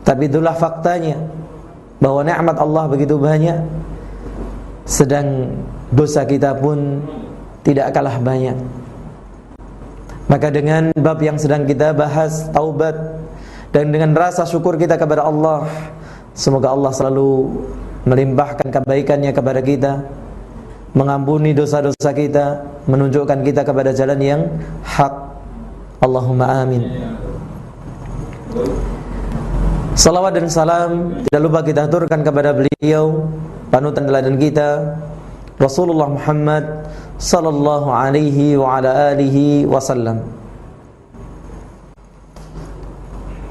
Tapi itulah faktanya, bahwa nikmat Allah begitu banyak, sedang dosa kita pun tidak kalah banyak. Maka dengan bab yang sedang kita bahas, taubat, dan dengan rasa syukur kita kepada Allah, semoga Allah selalu melimpahkan kebaikannya kepada kita, mengampuni dosa-dosa kita, menunjukkan kita kepada jalan yang hak. Allahumma amin. Salawat dan salam tidak lupa kita aturkan kepada beliau, panutan teladan kita, Rasulullah Muhammad sallallahu alaihi wa ala alihi wasallam.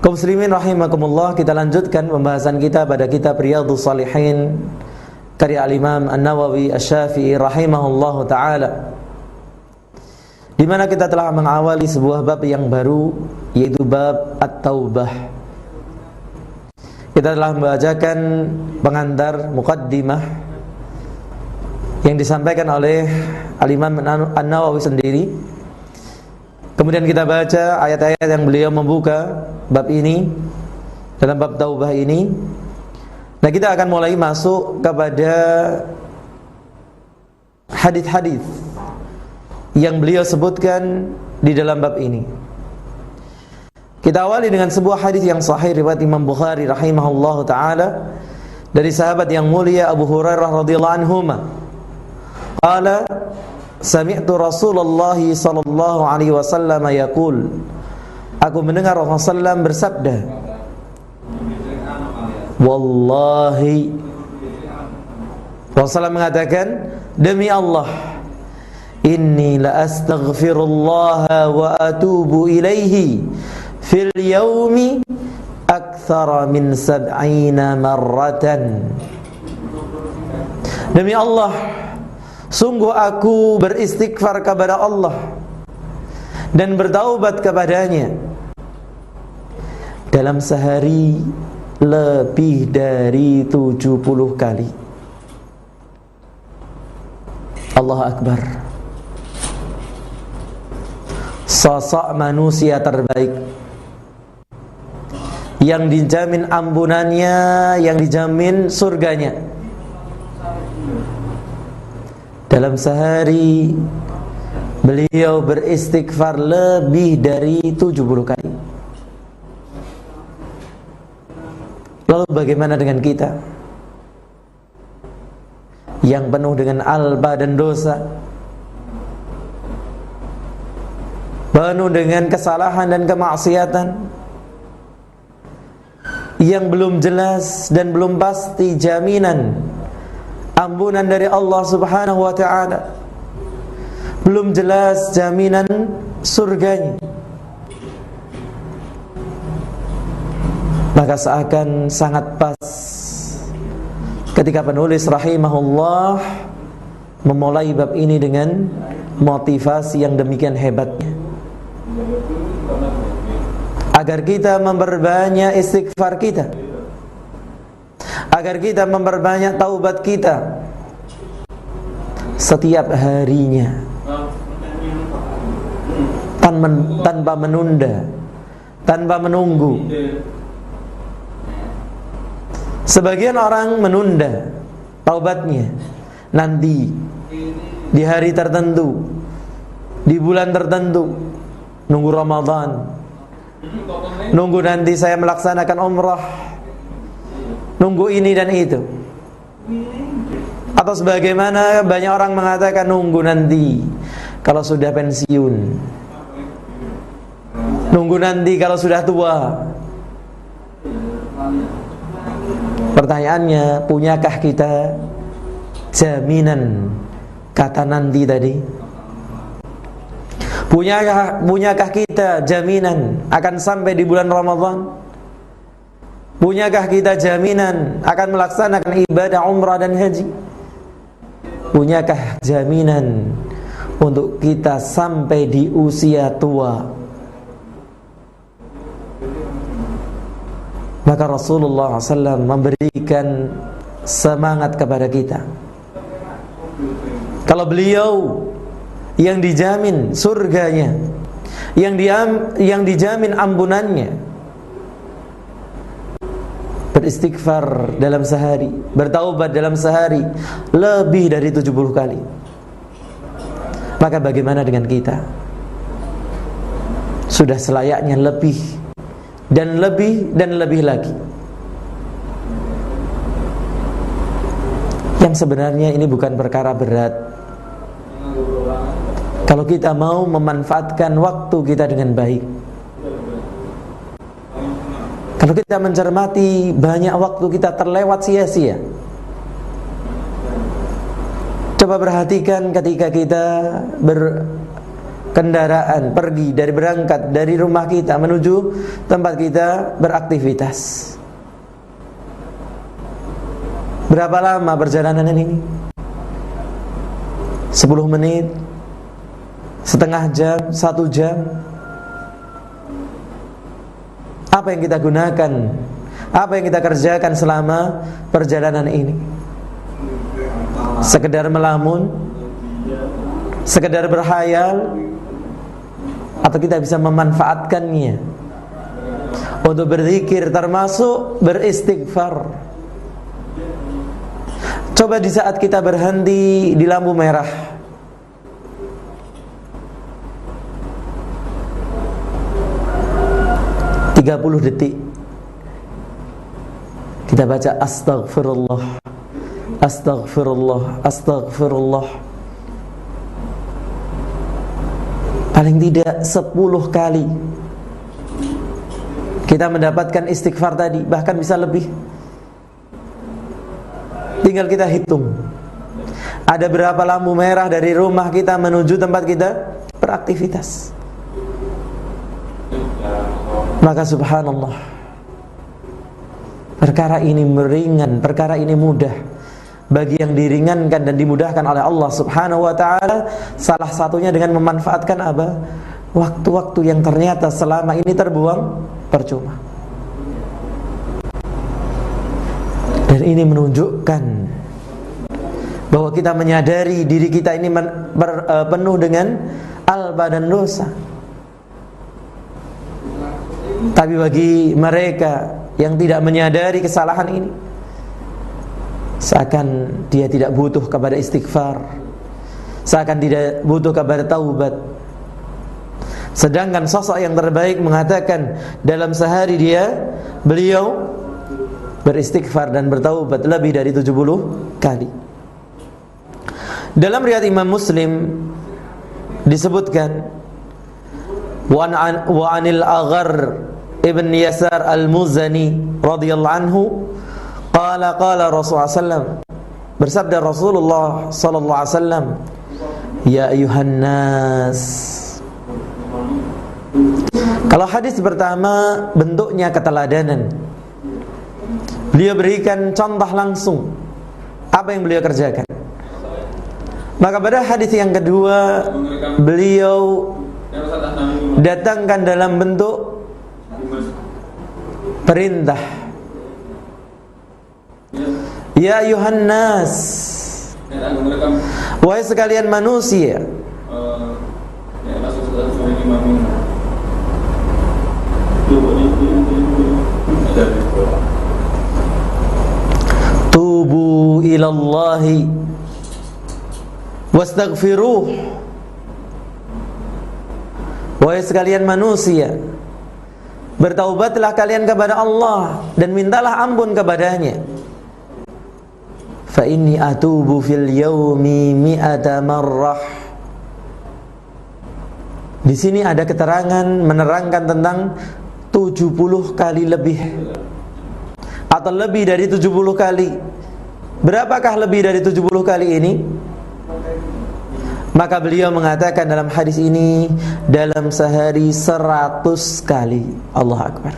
Kaum muslimin rahimakumullah, kita lanjutkan pembahasan kita pada kitab Riyadhus Shalihin karya Al-Imam An-Nawawi Asy-Syafi'i rahimahullahu taala, di mana kita telah mengawali sebuah bab yang baru, yaitu bab At-Taubah. Kita telah membacakan pengantar muqaddimah yang disampaikan oleh Al-Imam An-Nawawi sendiri. Kemudian kita baca ayat-ayat yang beliau membuka bab ini, dalam bab taubah ini. Nah, kita akan mulai masuk kepada hadis-hadis yang beliau sebutkan di dalam bab ini. Kita awali dengan sebuah hadis yang sahih riwayat Imam Bukhari rahimahullahu taala dari sahabat yang mulia Abu Hurairah radhiyallahu anhu. Qala sami'tu Rasulullah sallallahu alaihi wasallam yaqul, aku mendengar Rasulullah SAW bersabda, wallahi, Rasulullah mengatakan, demi Allah, inni la astaghfirullah wa atubu ilaihi fil yaumi akthara min 70 marratan. Demi Allah, sungguh aku beristighfar kepada Allah dan bertaubat kepadanya dalam sehari lebih dari 70 kali. Allahu Akbar. Sosok manusia terbaik yang dijamin ampunannya, yang dijamin surganya, dalam sehari beliau beristighfar lebih dari 70 kali. Lalu bagaimana dengan kita yang penuh dengan alba dan dosa, penuh dengan kesalahan dan kemaksiatan, yang belum jelas dan belum pasti jaminan ampunan dari Allah Subhanahu wa ta'ala, belum jelas jaminan surganya? Maka seakan sangat pas ketika penulis rahimahullah memulai bab ini dengan motivasi yang demikian hebatnya, agar kita memperbanyak istighfar kita, agar kita memperbanyak taubat kita setiap harinya, tanpa menunda, tanpa menunggu. Sebagian orang menunda taubatnya nanti di hari tertentu, di bulan tertentu, nunggu Ramadan, nunggu nanti saya melaksanakan umrah, nunggu ini dan itu. Atau sebagaimana banyak orang mengatakan, nunggu nanti kalau sudah pensiun, nunggu nanti kalau sudah tua. Pertanyaannya, punyakah kita jaminan kata nanti tadi? Punyakah kita jaminan akan sampai di bulan Ramadan? Punyakah kita jaminan akan melaksanakan ibadah umrah dan haji? Punyakah jaminan untuk kita sampai di usia tua? Maka Rasulullah SAW memberikan semangat kepada kita. Kalau beliau yang dijamin surganya, yang dijamin ampunannya, beristighfar dalam sehari, bertaubat dalam sehari lebih dari 70 kali. Maka bagaimana dengan kita? Sudah selayaknya lebih dan lebih dan lebih lagi. Yang sebenarnya ini bukan perkara berat. Kalau kita mau memanfaatkan waktu kita dengan baik. Kalau kita mencermati, banyak waktu kita terlewat sia-sia. Coba perhatikan ketika kita berkendaraan, berangkat dari rumah kita menuju tempat kita beraktivitas. Berapa lama perjalanan ini? 10 menit, setengah jam, 1 jam. Apa yang kita gunakan? Apa yang kita kerjakan selama perjalanan ini? Sekedar melamun? Sekedar berhayal? Atau kita bisa memanfaatkannya untuk berzikir, termasuk beristighfar? Coba di saat kita berhenti di lampu merah, tiga 30 detik kita baca astaghfirullah, astaghfirullah, astaghfirullah. Paling tidak 10 kali kita mendapatkan istighfar tadi, bahkan bisa lebih. Tinggal kita hitung ada berapa lampu merah dari rumah kita menuju tempat kita beraktivitas. Maka subhanallah, perkara ini meringan, perkara ini mudah bagi yang diringankan dan dimudahkan oleh Allah subhanahu wa ta'ala. Salah satunya dengan memanfaatkan apa? Waktu-waktu yang ternyata selama ini terbuang percuma. Dan ini menunjukkan bahwa kita menyadari diri kita ini penuh dengan alba dan dosa. Tapi bagi mereka yang tidak menyadari kesalahan ini, seakan dia tidak butuh kepada istighfar, seakan tidak butuh kepada taubat. Sedangkan sosok yang terbaik mengatakan dalam sehari beliau beristighfar dan bertaubat lebih dari 70 kali. Dalam riwayat Imam Muslim disebutkan wa anil Aghar ibn Yasar al-Muzani radhiyallahu anhu qala Rasulullah sallam, bersabda Rasulullah sallallahu alaihi wasallam, ya ayuhan nas. Kalau hadis pertama bentuknya keteladanan, beliau berikan contoh langsung apa yang beliau kerjakan. Maka pada hadis yang kedua beliau datangkan dalam bentuk perintah. Ya ayuhan nas, wahai sekalian manusia. Tubu ilallahi wastaghfiruh. Wahai sekalian manusia, bertaubatlah kalian kepada Allah dan mintalah ampun kepadanya. Fa inni atubu fil yaumi mi'ata marrah. Di sini ada keterangan menerangkan tentang 70 kali lebih atau lebih dari 70 kali. Berapakah lebih dari 70 kali ini? Maka beliau mengatakan dalam hadis ini, dalam sehari 100 kali. Allahu Akbar.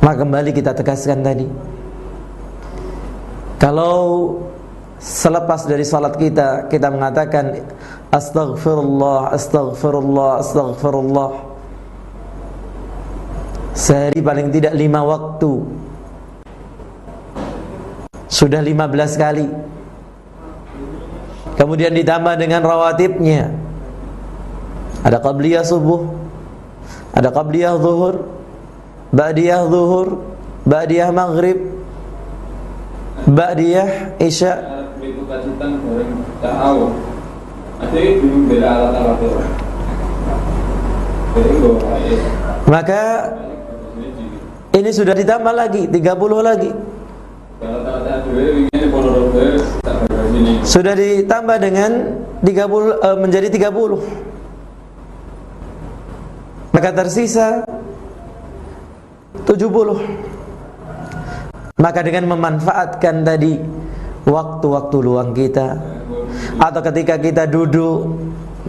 Maka kembali kita tegaskan tadi, kalau selepas dari salat kita mengatakan astaghfirullah, astaghfirullah, astaghfirullah, sehari paling tidak 5 waktu, sudah 15 kali. Kemudian ditambah dengan rawatibnya, ada qabliyah subuh, ada qabliyah zuhur, ba'diyah zuhur, ba'diyah maghrib, ba'diyah isya. Itu kajian goreng tahu. Ada bingung bela alat-alat itu. Maka ini sudah ditambah lagi 30 lagi. Sudah ditambah dengan 30 menjadi 30. Maka tersisa 70. Maka dengan memanfaatkan tadi waktu-waktu luang kita, atau ketika kita duduk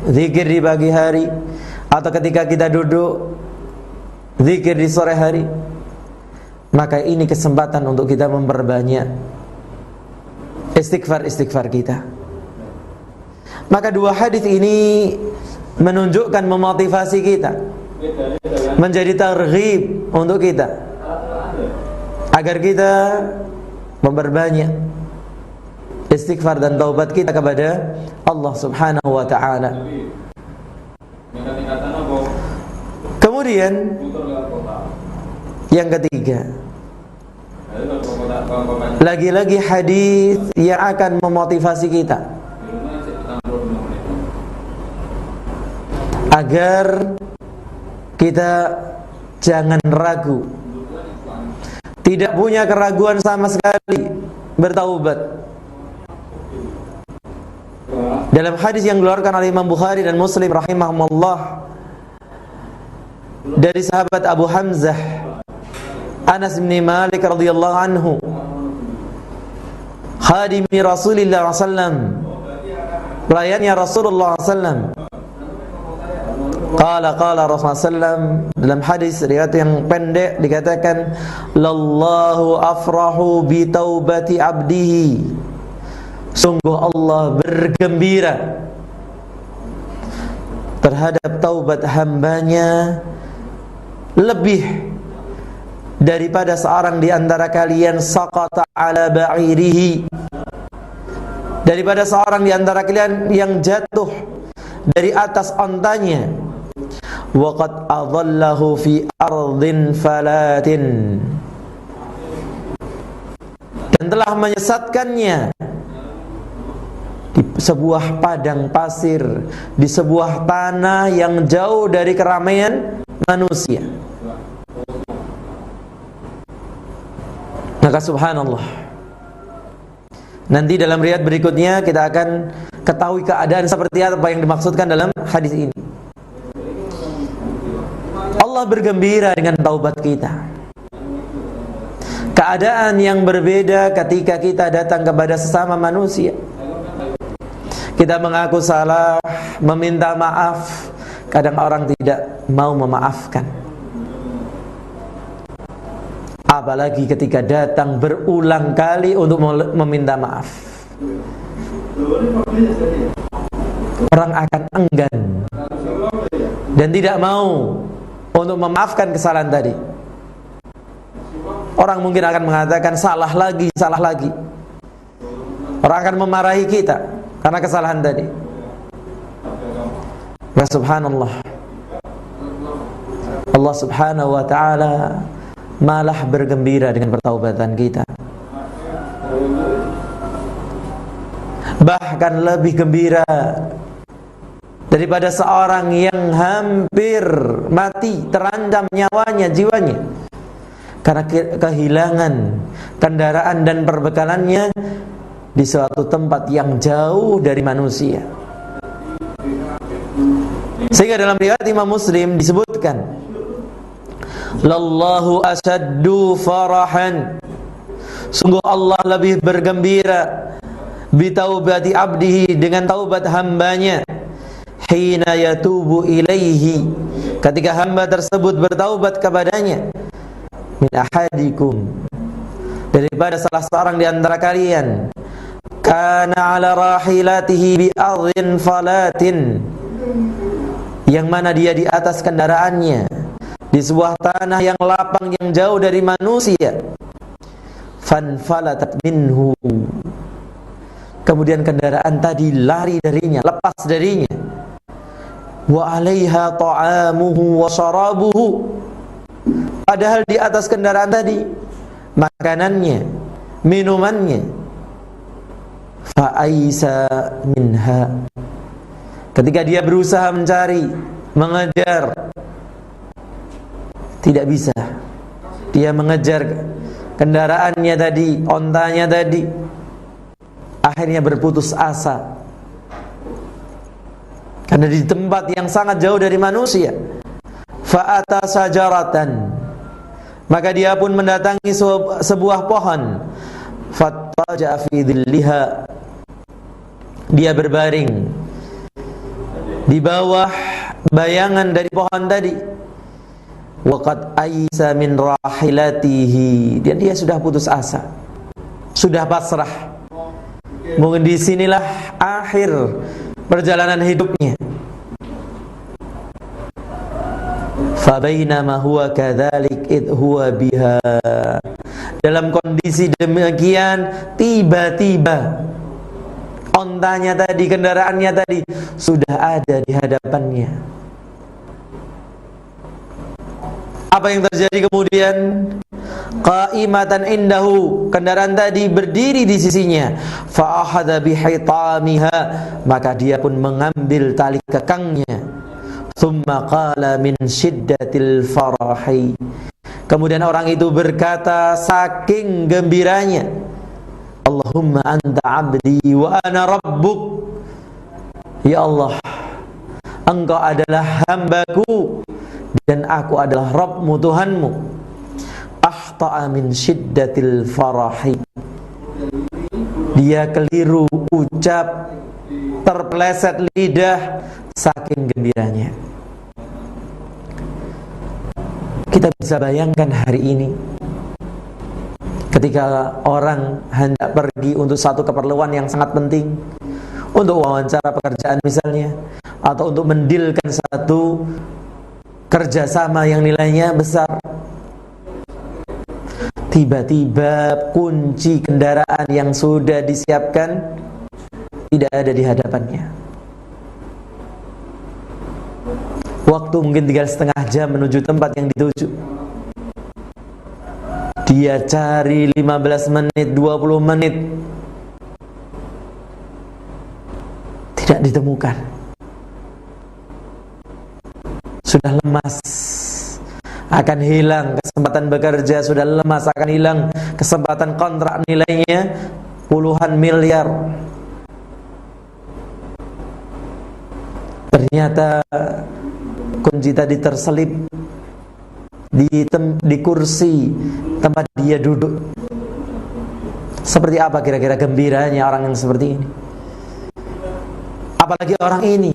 zikir di pagi hari, atau ketika kita duduk zikir di sore hari, maka ini kesempatan untuk kita memperbanyak istighfar kita. Maka dua hadis ini menunjukkan, memotivasi kita, menjadi targhib untuk kita, agar kita memperbanyak istighfar dan taubat kita kepada Allah Subhanahu wa taala. Kemudian yang ketiga, lagi-lagi hadis yang akan memotivasi kita agar kita jangan ragu, tidak punya keraguan sama sekali bertaubat. Dalam hadis yang dikeluarkan oleh Imam Bukhari dan Muslim rahimahumullah dari sahabat Abu Hamzah Anas bin Malik radhiyallahu anhu, khadimi Rasulullah sallam, pelayannya Rasulullah sallam. Qala Rasulullah sallam, dalam hadis riwayat yang pendek dikatakan, lallahu afrahu bi taubati abdihi, sungguh Allah bergembira terhadap taubat hambanya lebih daripada seorang di antara kalian saqata ala ba'irihi, daripada seorang di antara kalian yang jatuh dari atas ontanya, wa qad adallahu fi ardhin falatin, dan telah menyesatkannya di sebuah padang pasir, di sebuah tanah yang jauh dari keramaian manusia. Maka subhanallah, nanti dalam riwayat berikutnya kita akan ketahui keadaan seperti apa yang dimaksudkan dalam hadis ini. Allah bergembira dengan taubat kita. Keadaan yang berbeda ketika kita datang kepada sesama manusia, kita mengaku salah, meminta maaf, kadang orang tidak mau memaafkan. Apalagi ketika datang berulang kali untuk meminta maaf, orang akan enggan dan tidak mau untuk memaafkan kesalahan tadi. Orang mungkin akan mengatakan salah lagi. Orang akan memarahi kita karena kesalahan tadi. Ya subhanallah, Allah subhanahu wa ta'ala malah bergembira dengan pertaubatan kita. Bahkan lebih gembira daripada seorang yang hampir mati, terancam nyawanya, jiwanya, karena kehilangan kendaraan dan perbekalannya di suatu tempat yang jauh dari manusia. Sehingga dalam riwayat Imam Muslim disebutkan, lallahu asaddu farahan, sungguh Allah lebih bergembira bitaubati abdihi, dengan taubat hambanya, hina yatubu ilaihi, ketika hamba tersebut bertaubat kepadanya, min ahadikum, daripada salah seorang di antara kalian, kana ala rahilatihi bi ardhin falatin, yang mana dia di atas kendaraannya di sebuah tanah yang lapang yang jauh dari manusia, fanfalatat minhu, kemudian kendaraan tadi lari darinya, lepas darinya, wa alaiha ta'amuhu wa syarabuhu, Padahal di atas kendaraan tadi makanannya, minumannya. Fa'aisa minha. Ketika dia berusaha mencari, mengejar, tidak bisa. Dia mengejar kendaraannya tadi, ontanya tadi, akhirnya berputus asa. Karena di tempat yang sangat jauh dari manusia. Fa'ata sajaratan, maka dia pun mendatangi sebuah pohon. Fattaja fi dhilliha, dia berbaring di bawah bayangan dari pohon tadi. Waqad aisa min rahilatihi, dan dia sudah putus asa, sudah pasrah. Mungkin disinilah akhir perjalanan hidupnya. Fabainama huwa kadzalik id huwa biha. Dalam kondisi demikian, tiba-tiba ontanya tadi, kendaraannya tadi sudah ada di hadapannya. Apa yang terjadi kemudian? Qaimatan indahu, kendaraan tadi berdiri di sisinya. Fa ahadha bihitamiha, maka dia pun mengambil tali kekangnya. Thumma qala min syiddatil farahi, kemudian orang itu berkata saking gembiranya, Allahumma anta abdi wa ana rabbuk. Ya Allah, Engkau adalah hambaku dan aku adalah Rabbmu, Tuhanmu. Akhta'a min syiddatil farahi, dia keliru ucap, terpeleset lidah saking gembiranya. Kita bisa bayangkan hari ini, ketika orang hendak pergi untuk satu keperluan yang sangat penting, untuk wawancara pekerjaan misalnya, atau untuk mendilkan satu kerjasama yang nilainya besar, tiba-tiba kunci kendaraan yang sudah disiapkan tidak ada di hadapannya. Waktu mungkin tinggal setengah jam menuju tempat yang dituju. Dia cari 15 menit, 20 menit, tidak ditemukan. Sudah lemas, akan hilang kesempatan bekerja, sudah lemas, akan hilang kesempatan kontrak nilainya puluhan miliar. Ternyata kunci tadi terselip di kursi tempat dia duduk. Seperti apa kira-kira gembiranya orang yang seperti ini? Apalagi orang ini,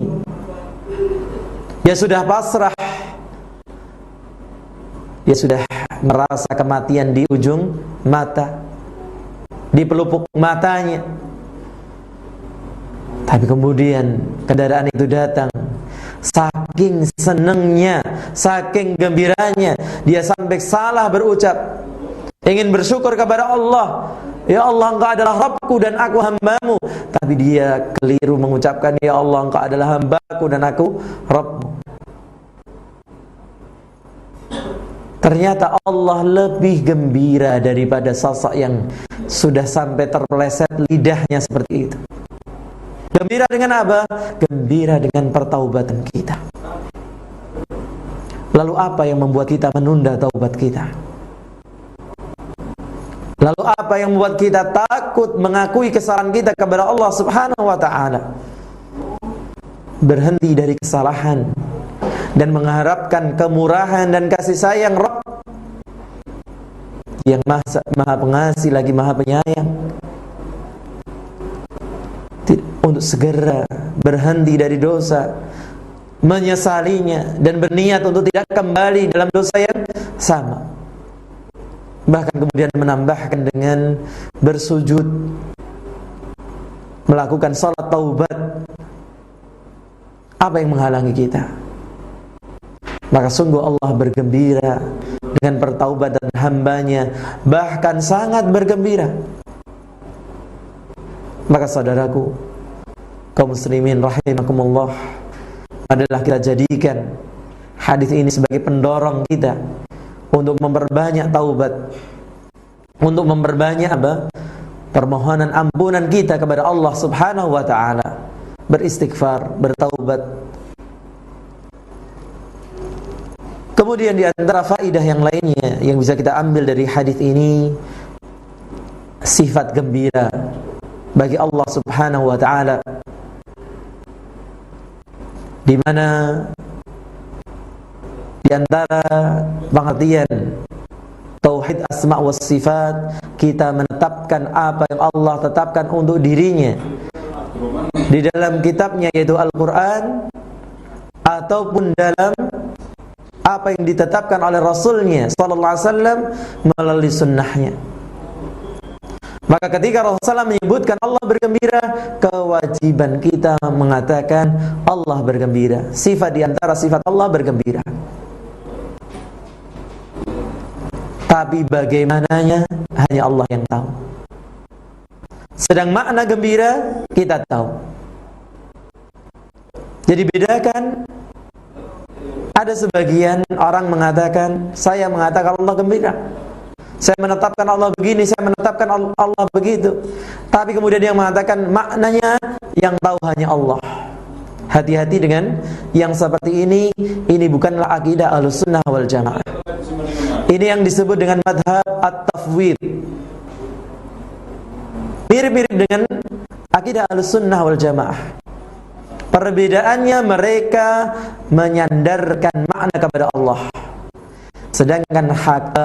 dia sudah pasrah, dia sudah merasa kematian di ujung mata, di pelupuk matanya. Tapi kemudian kendaraan itu datang. Saking senengnya, saking gembiranya, dia sampai salah berucap, ingin bersyukur kepada Allah. Ya Allah, Engkau adalah Rabbku dan aku hambamu. Tapi dia keliru mengucapkan, Ya Allah, Engkau adalah hambaku dan aku Rabbmu. Ternyata Allah lebih gembira daripada sosok yang sudah sampai terpeleset lidahnya seperti itu. Gembira dengan apa? Gembira dengan pertaubatan kita. Lalu apa yang membuat kita menunda taubat kita? Lalu apa yang membuat kita takut mengakui kesalahan kita kepada Allah Subhanahu wa ta'ala? Berhenti dari kesalahan dan mengharapkan kemurahan dan kasih sayang Rabb yang maha pengasih lagi maha penyayang, untuk segera berhenti dari dosa, menyesalinya, dan berniat untuk tidak kembali dalam dosa yang sama. Bahkan kemudian menambahkan dengan bersujud, melakukan salat taubat. Apa yang menghalangi kita? Maka sungguh Allah bergembira dengan pertaubatan hambanya, bahkan sangat bergembira. Maka saudaraku, kaum muslimin rahimakumullah, adalah kita jadikan hadis ini sebagai pendorong kita untuk memperbanyak taubat, untuk memperbanyak apa? Permohonan ampunan kita kepada Allah Subhanahu wa taala, beristighfar, bertaubat. Kemudian di antara faidah yang lainnya yang bisa kita ambil dari hadis ini, sifat gembira bagi Allah Subhanahu wa taala, di mana di antara pengertian tauhid asma wa sifat, kita menetapkan apa yang Allah tetapkan untuk dirinya di dalam kitabnya, yaitu Al-Quran, ataupun dalam apa yang ditetapkan oleh Rasulnya sallallahu alaihi wasallam melalui sunnahnya. Maka ketika Rasulullah menyebutkan Allah bergembira, kewajiban kita mengatakan Allah bergembira. Sifat di antara sifat Allah bergembira. Tapi bagaimananya hanya Allah yang tahu. Sedang makna gembira kita tahu. Jadi bedakan. Ada sebagian orang mengatakan, saya mengatakan Allah gembira, saya menetapkan Allah begini, saya menetapkan Allah begitu. Tapi kemudian dia mengatakan maknanya yang tahu hanya Allah. Hati-hati dengan yang seperti ini. Ini bukanlah akidah Ahlussunnah wal Jamaah. Ini yang disebut dengan madhab at-tafwid. Mirip-mirip dengan akidah Ahlussunnah wal Jamaah. Perbedaannya mereka menyandarkan makna kepada Allah, sedangkan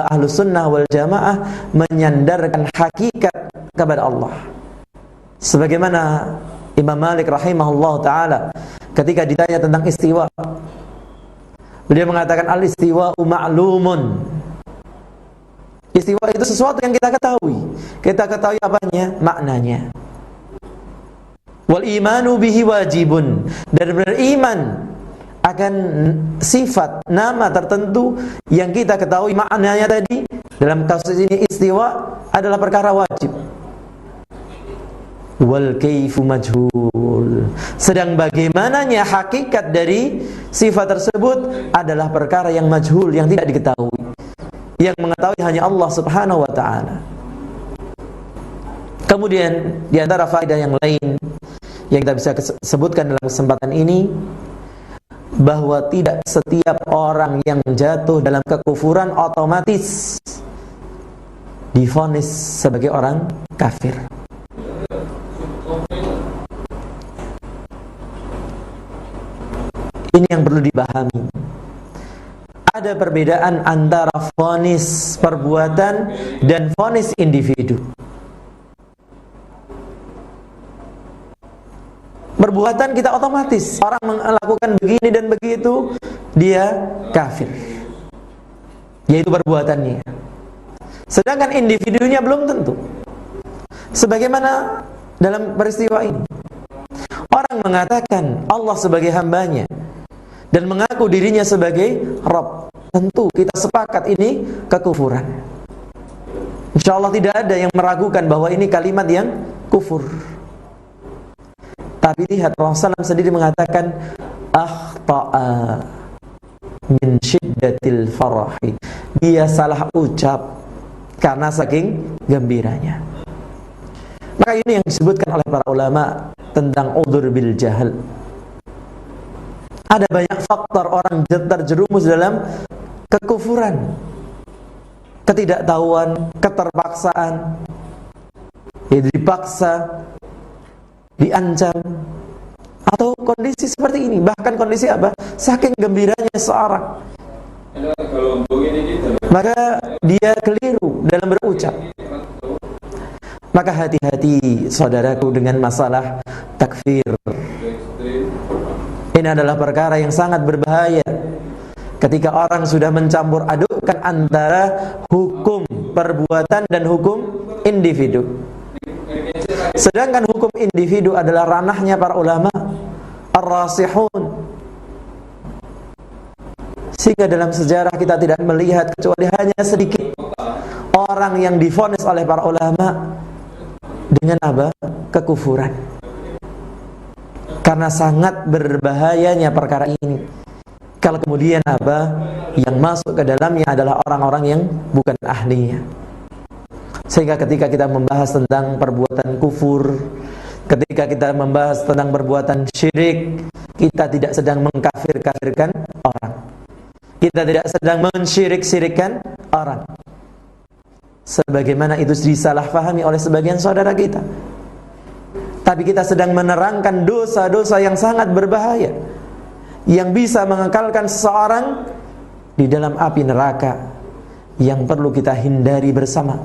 Ahlussunnah wal Jamaah menyandarkan hakikat kepada Allah. Sebagaimana Imam Malik rahimahullah ta'ala ketika ditanya tentang istiwa, beliau mengatakan al-istiwa'u ma'lumun. Istiwa itu sesuatu yang kita ketahui. Kita ketahui apanya? Maknanya. Wal imanu bihi wajibun. Dan beriman akan sifat nama tertentu yang kita ketahui maknanya tadi, dalam kasus ini istiwa, adalah perkara wajib. Wal kaifu majhul. Sedang bagaimananya hakikat dari sifat tersebut adalah perkara yang majhul, yang tidak diketahui. Yang mengetahui hanya Allah Subhanahu wa ta'ala. Kemudian di antara faedah yang lain yang kita bisa sebutkan dalam kesempatan ini, bahwa tidak setiap orang yang jatuh dalam kekufuran otomatis divonis sebagai orang kafir. Ini yang perlu dipahami. Ada perbedaan antara vonis perbuatan dan vonis individu. Perbuatan kita otomatis, orang melakukan begini dan begitu, dia kafir, yaitu perbuatannya. Sedangkan individunya belum tentu. Sebagaimana dalam peristiwa ini, orang mengatakan Allah sebagai hambanya dan mengaku dirinya sebagai Rabb. Tentu kita sepakat ini kekufuran. Insya Allah tidak ada yang meragukan bahwa ini kalimat yang kufur. Tapi lihat, Rasulullah sendiri mengatakan akhta'a min syiddatil farahi. Dia salah ucap karena saking gembiranya. Maka ini yang disebutkan oleh para ulama tentang udzur bil jahal. Ada banyak faktor orang terjerumus dalam kekufuran, ketidaktahuan, keterpaksaan, dipaksa, diancam, atau kondisi seperti ini. Bahkan kondisi apa? Saking gembiranya seorang, maka dia keliru dalam berucap. Maka hati-hati saudaraku dengan masalah takfir. Ini adalah perkara yang sangat berbahaya ketika orang sudah mencampur adukkan antara hukum perbuatan dan hukum individu. Sedangkan hukum individu adalah ranahnya para ulama ar-rasihun. Sehingga dalam sejarah kita tidak melihat kecuali hanya sedikit orang yang divonis oleh para ulama dengan apa? Kekufuran. Karena sangat berbahayanya perkara ini. Kalau kemudian apa yang masuk ke dalamnya adalah orang-orang yang bukan ahlinya. Sehingga ketika kita membahas tentang perbuatan kufur, ketika kita membahas tentang perbuatan syirik, kita tidak sedang mengkafir-kafirkan orang. Kita tidak sedang mensyirik-syirikkan orang, sebagaimana itu disalahfahami oleh sebagian saudara kita. Tapi kita sedang menerangkan dosa-dosa yang sangat berbahaya, yang bisa mengekalkan seseorang di dalam api neraka, yang perlu kita hindari bersama,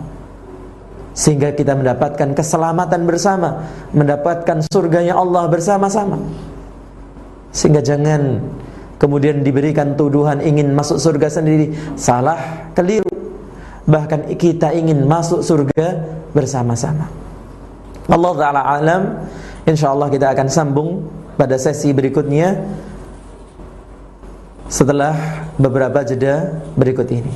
sehingga kita mendapatkan keselamatan bersama, mendapatkan surganya Allah bersama-sama. Sehingga jangan kemudian diberikan tuduhan ingin masuk surga sendiri. Salah, keliru. Bahkan kita ingin masuk surga bersama-sama. Allah Ta'ala alam. InsyaAllah kita akan sambung pada sesi berikutnya setelah beberapa jeda berikut ini.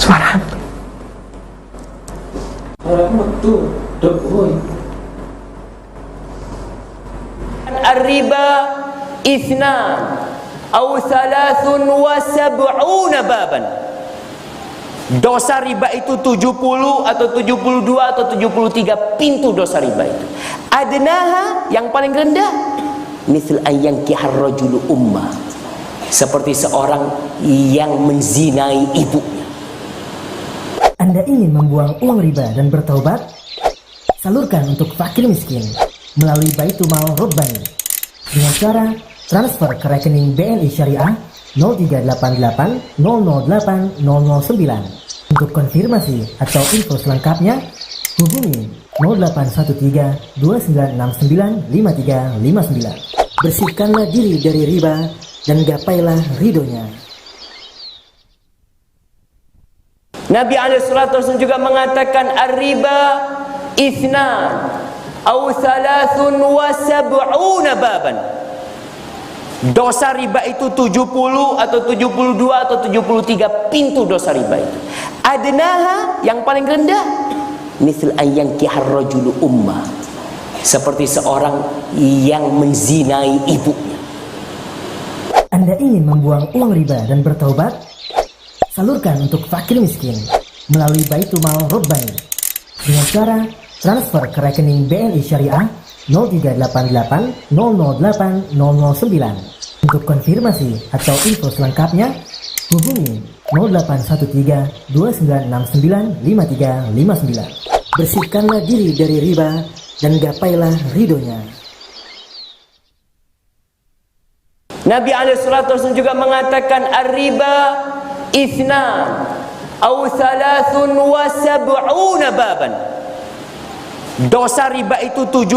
Suara Ar-riba ithnan aw thalathun wa sab'una baban. Dosa riba itu 70 atau 72 atau 73 pintu dosa riba itu. Adnaha, yang paling rendah, misal ayyankihar rajulu ummah, seperti seorang yang menzinai ibunya. Anda ingin membuang uang riba dan bertaubat? Salurkan untuk fakir miskin melalui Baitumal Rabbani dengan cara transfer ke rekening BNI Syariah 0388 008 009. Untuk konfirmasi atau info selengkapnya hubungi 0813 2969 5359. Bersihkanlah diri dari riba dan gapailah ridhonya. Nabi SAW juga mengatakan ar-riba ithnan aw thalathun wa sab'una baban. Dosa riba itu 70 atau 72 atau 73 pintu dosa riba itu. Adnaha, yang paling rendah, misal ayyankihar rajulu ummah, seperti seorang yang menzinai ibunya. Anda ingin membuang uang riba dan bertaubat? Salurkan untuk fakir miskin melalui Baitumal Rabbani dengan cara transfer ke rekening BNI Syariah 0388 008 009. Untuk konfirmasi atau info selengkapnya hubungi 0813 2969 5359. Bersihkanlah diri dari riba dan gapailah ridhonya. Nabi SAW juga mengatakan ar-riba ithnan aw thalathun wa sab'una baban. Dosa riba itu 70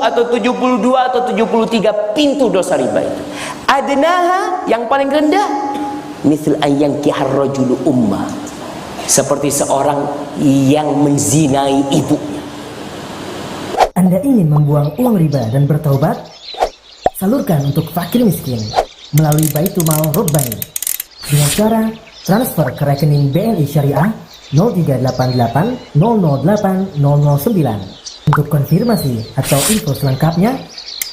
atau 72 atau 73 pintu dosa riba itu. Adnaha, yang paling rendah, misal ayyankihar rajulu ummah, seperti seorang yang menzinai ibunya. Anda ingin membuang uang riba dan bertaubat? Salurkan untuk fakir miskin melalui Baitumal Rabbani dengan cara transfer ke rekening BNI Syariah 0388 008 009. Untuk konfirmasi atau info selengkapnya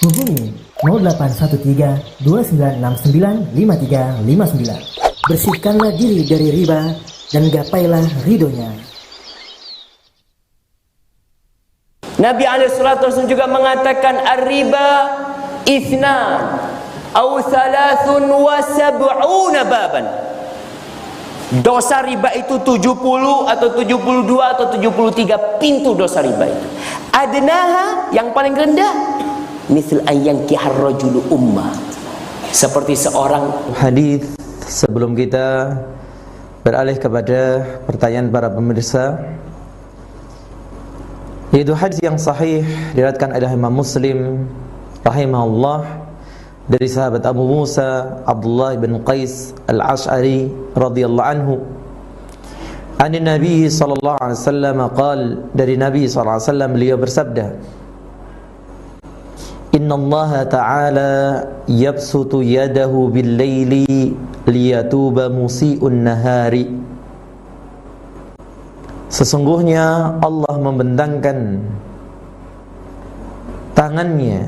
hubungi 0813 2969 5359. Bersihkanlah diri dari riba dan gapailah ridhonya. Nabi SAW juga mengatakan ar-riba ithnan aw thalathun wa sab'una baban. Dosa riba itu 70 atau 72 atau 73 pintu dosa riba itu. Adnaha, yang paling rendah, misal ayyankihar rajulu ummah, seperti seorang. Hadis sebelum kita beralih kepada pertanyaan para pemirsa, yaitu hadis yang sahih diriwayatkan oleh Imam Muslim rahimahullah dari sahabat Abu Musa Abdullah bin Qais Al-Ash'ari radhiyallahu anhu, ani Nabi sallallahu alaihi wasallam qaal, dari Nabi sallallahu alaihi wasallam beliau bersabda, inna Allah ta'ala yabsutu yadahu bil-laili liyatuba musii'un nahari Sesungguhnya Allah membentangkan tangannya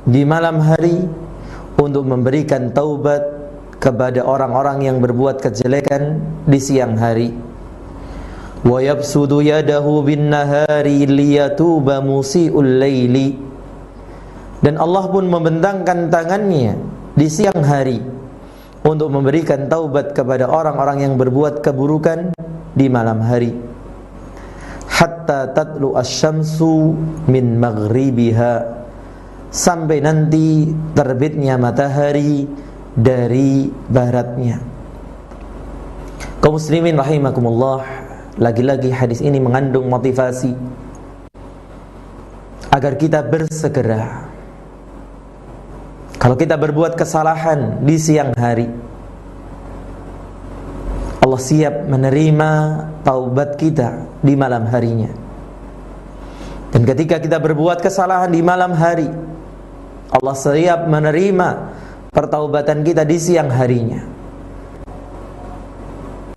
di malam hari untuk memberikan taubat kepada orang-orang yang berbuat kejelekan di siang hari. Wa yabsudu yadahu bin nahari liyatuba musii'ul laili. Dan Allah pun membentangkan tangannya di siang hari untuk memberikan taubat kepada orang-orang yang berbuat keburukan di malam hari. Hatta tatlu asy-syamsu min maghribiha, sampai nanti terbitnya matahari dari baratnya. Kaum muslimin rahimakumullah, lagi-lagi hadis ini mengandung motivasi agar kita bersegera. Kalau kita berbuat kesalahan di siang hari, Allah siap menerima taubat kita di malam harinya. Dan ketika kita berbuat kesalahan di malam hari, Allah siap menerima pertaubatan kita di siang harinya.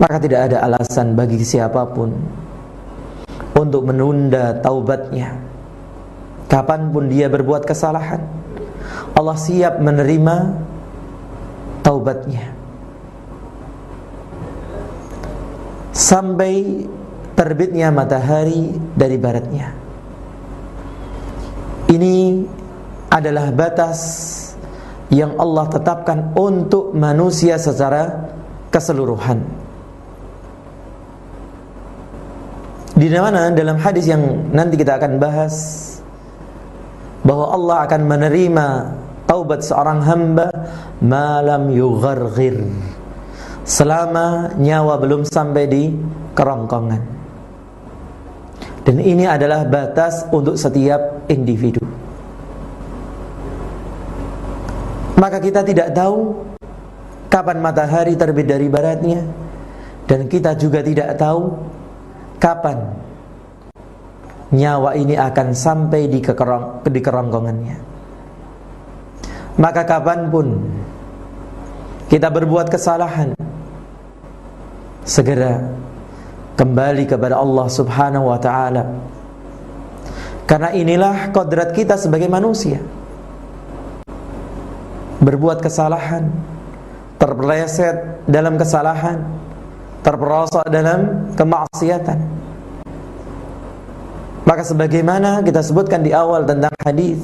Maka tidak ada alasan bagi siapapun untuk menunda taubatnya. Kapanpun dia berbuat kesalahan, Allah siap menerima taubatnya sampai terbitnya matahari dari baratnya. Ini adalah batas yang Allah tetapkan untuk manusia secara keseluruhan. Di mana dalam hadis yang nanti kita akan bahas, bahwa Allah akan menerima taubat seorang hamba malam yugharghir, selama nyawa belum sampai di kerongkongan. Dan ini adalah batas untuk setiap individu. Maka kita tidak tahu kapan matahari terbit dari baratnya, dan kita juga tidak tahu kapan nyawa ini akan sampai di kerongkongannya. Maka kapanpun kita berbuat kesalahan, segera kembali kepada Allah Subhanahu wa ta'ala. Karena inilah kodrat kita sebagai manusia. Berbuat kesalahan, terpeleset dalam kesalahan, terperosok dalam kemaksiatan. Maka sebagaimana kita sebutkan di awal tentang hadis,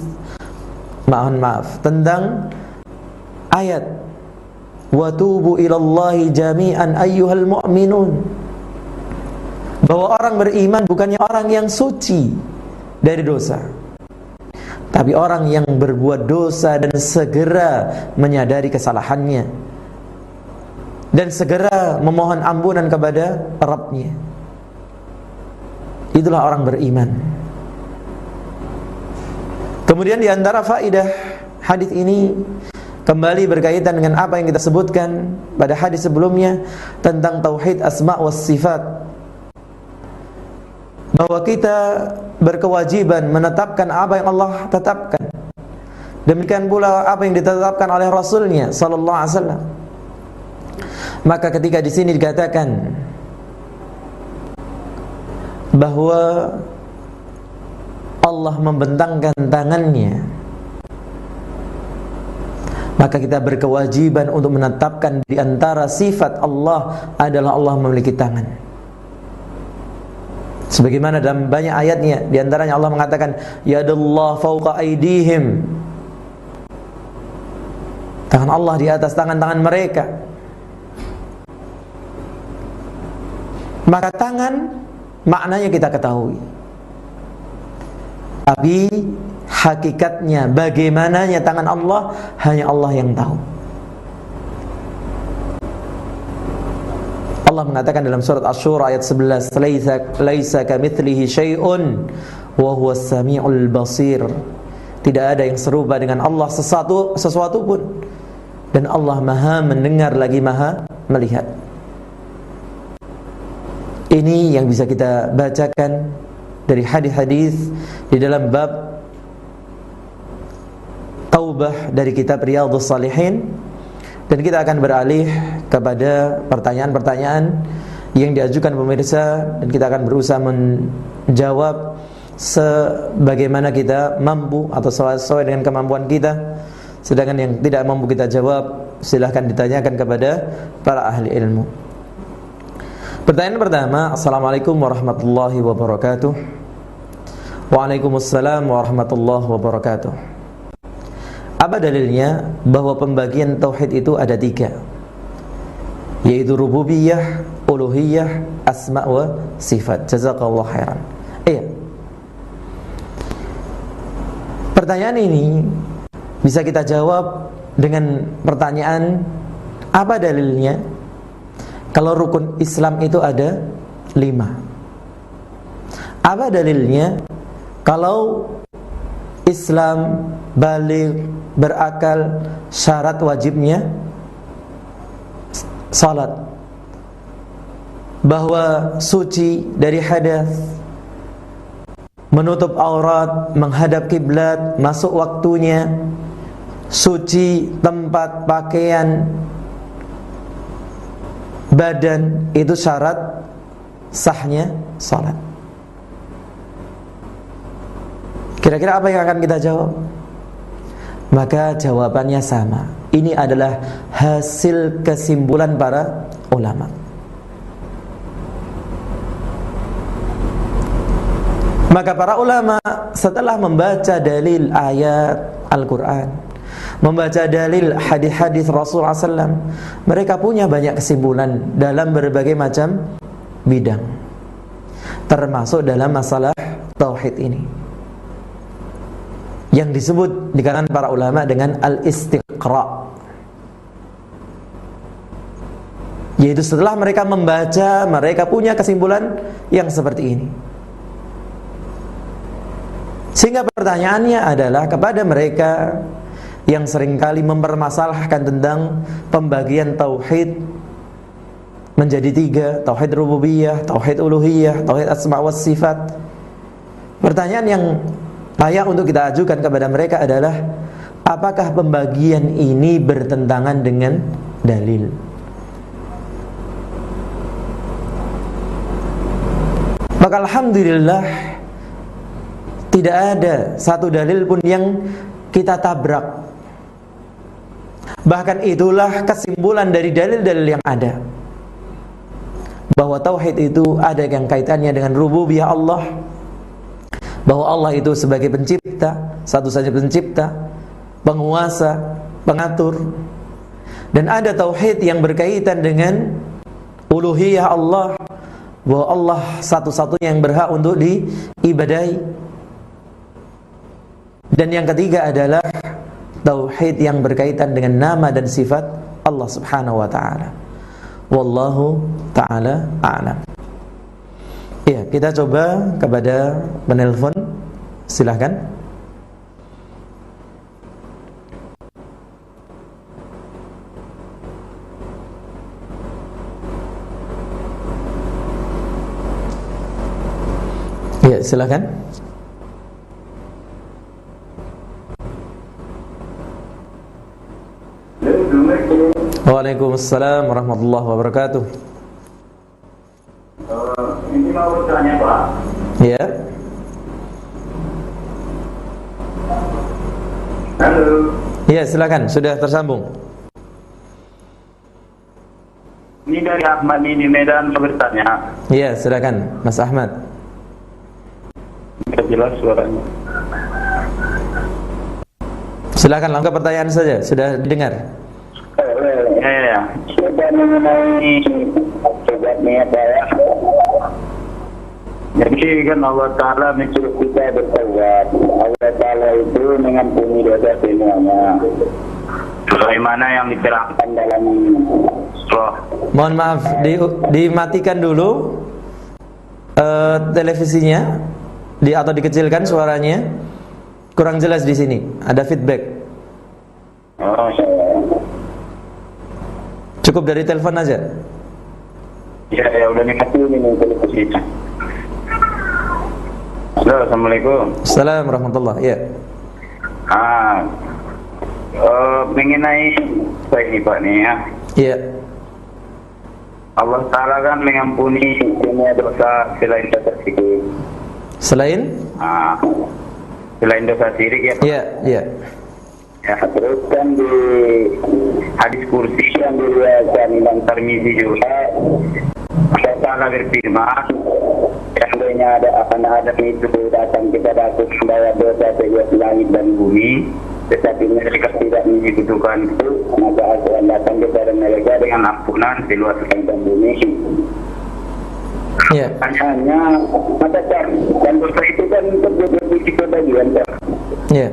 tentang ayat wa tubu ilallahi jami'an ayyuhal mu'minun, bahwa orang beriman bukannya orang yang suci dari dosa, tapi orang yang berbuat dosa dan segera menyadari kesalahannya dan segera memohon ampunan kepada Rabb-Nya. Itulah orang beriman. Kemudian di antara faedah hadis ini kembali berkaitan dengan apa yang kita sebutkan pada hadis sebelumnya tentang tauhid asma was sifat, bahwa kita berkewajiban menetapkan apa yang Allah tetapkan, demikian pula apa yang ditetapkan oleh Rasulnya sallallahu alaihi wasallam. Maka ketika di sini dikatakan bahwa Allah membentangkan tangannya, maka kita berkewajiban untuk menetapkan di antara sifat Allah adalah Allah memiliki tangan. Sebagaimana dalam banyak ayatnya, di antaranya Allah mengatakan yadullah fawqa aydihim, tangan Allah di atas tangan-tangan mereka. Maka tangan maknanya kita ketahui, tapi hakikatnya bagaimananya tangan Allah hanya Allah yang tahu. Allah mengatakan dalam surat Asy-Syura ayat 11, laisa kamitslihi syai'un wa huwas samiul basir. Tidak ada yang serupa dengan Allah sesuatu pun, dan Allah Maha mendengar lagi Maha melihat. Ini yang bisa kita bacakan dari hadis-hadis di dalam bab taubah dari kitab Riyadhus Shalihin. Dan kita akan beralih kepada pertanyaan-pertanyaan yang diajukan pemirsa, dan kita akan berusaha menjawab sebagaimana kita mampu atau sesuai dengan kemampuan kita. Sedangkan yang tidak mampu kita jawab, silahkan ditanyakan kepada para ahli ilmu. Pertanyaan pertama, Assalamualaikum warahmatullahi wabarakatuh. Waalaikumsalam warahmatullahi wabarakatuh. Apa dalilnya bahwa pembagian tauhid itu ada 3, yaitu rububiyah, uluhiyah, asma wa sifat? Jazakallahu khairan. Iya. Pertanyaan ini bisa kita jawab dengan pertanyaan, apa dalilnya kalau rukun Islam itu ada 5? Apa dalilnya kalau Islam baligh, berakal, syarat wajibnya salat, bahwa suci dari hadas, menutup aurat, menghadap kiblat, masuk waktunya, suci tempat, pakaian, badan, itu syarat sahnya salat. Kira-kira apa yang akan kita jawab? Maka jawabannya sama. Ini adalah hasil kesimpulan para ulama. Maka para ulama setelah membaca dalil ayat Al-Quran, membaca dalil hadis-hadis Rasulullah SAW, mereka punya banyak kesimpulan dalam berbagai macam bidang, termasuk dalam masalah tauhid ini, yang disebut di kalangan para ulama dengan al-istiqra', yaitu setelah mereka membaca, mereka punya kesimpulan yang seperti ini. Sehingga pertanyaannya adalah kepada mereka yang seringkali mempermasalahkan tentang pembagian tauhid menjadi 3, tauhid rububiyah, tauhid uluhiyah, tauhid asma wa sifat. Pertanyaan yang layak untuk kita ajukan kepada mereka adalah, apakah pembagian ini bertentangan dengan dalil? Maka alhamdulillah, tidak ada satu dalil pun yang kita tabrak. Bahkan itulah kesimpulan dari dalil-dalil yang ada, bahwa tauhid itu ada yang kaitannya dengan rububiyah Allah, bahwa Allah itu sebagai pencipta, satu saja pencipta, penguasa, pengatur. Dan ada tauhid yang berkaitan dengan uluhiyah Allah, bahwa Allah satu-satunya yang berhak untuk diibadahi. Dan yang ketiga adalah tauhid yang berkaitan dengan nama dan sifat Allah Subhanahu wa ta'ala. Wallahu ta'ala a'lam. Ya, kita coba kepada penelpon. Silahkan. Ya, silahkan. Waalaikumsalam warahmatullahi wabarakatuh. Ini mau bertanya, Pak. Ya. Halo. Ya, silakan, sudah tersambung. Ini dari Ahmad ini Medan mau bertanya. Ya, silakan, Mas Ahmad. Tidak jelas suaranya. Silakan, langsung ke pertanyaan saja, sudah didengar. Ya. Coba mengenai niat saya. Jadi kan Allah Ta'ala menyuruh kita bertaubat. Allah Ta'ala itu mengampuni dosa semuanya. Bagaimana yang diterangkan dalam surah. Mohon maaf, dimatikan dulu televisinya, atau dikecilkan suaranya. Kurang jelas di sini, ada feedback. Oh, ya. Cukup dari telepon aja. Ya udah dikasih ini televisinya. Halo, Assalamualaikum. Assalamualaikum warahmatullahi wabarakatuh. Ya. Mengenai saya ini Pak nih ya. Iya. Allah Ta'ala kan mengampuni semua dosa selain dosa syirik. Selain? Selain dosa syirik ya Pak. Iya, iya. Ya, terus kan di hadis kursi yang diriwayatkan Imam Tirmizi juga, Allah Ta'ala berfirman, seandainya akan ada itu datang kepada aku membawa dosa sejauh langit dan bumi, tetapi mereka tidak membutuhkan itu, maka aku akan datang kepada mereka dengan ampunan seluas langit dan bumi. Iya. Hanya maka kan dosa itu kan berbagi kebagian Pak. Iya.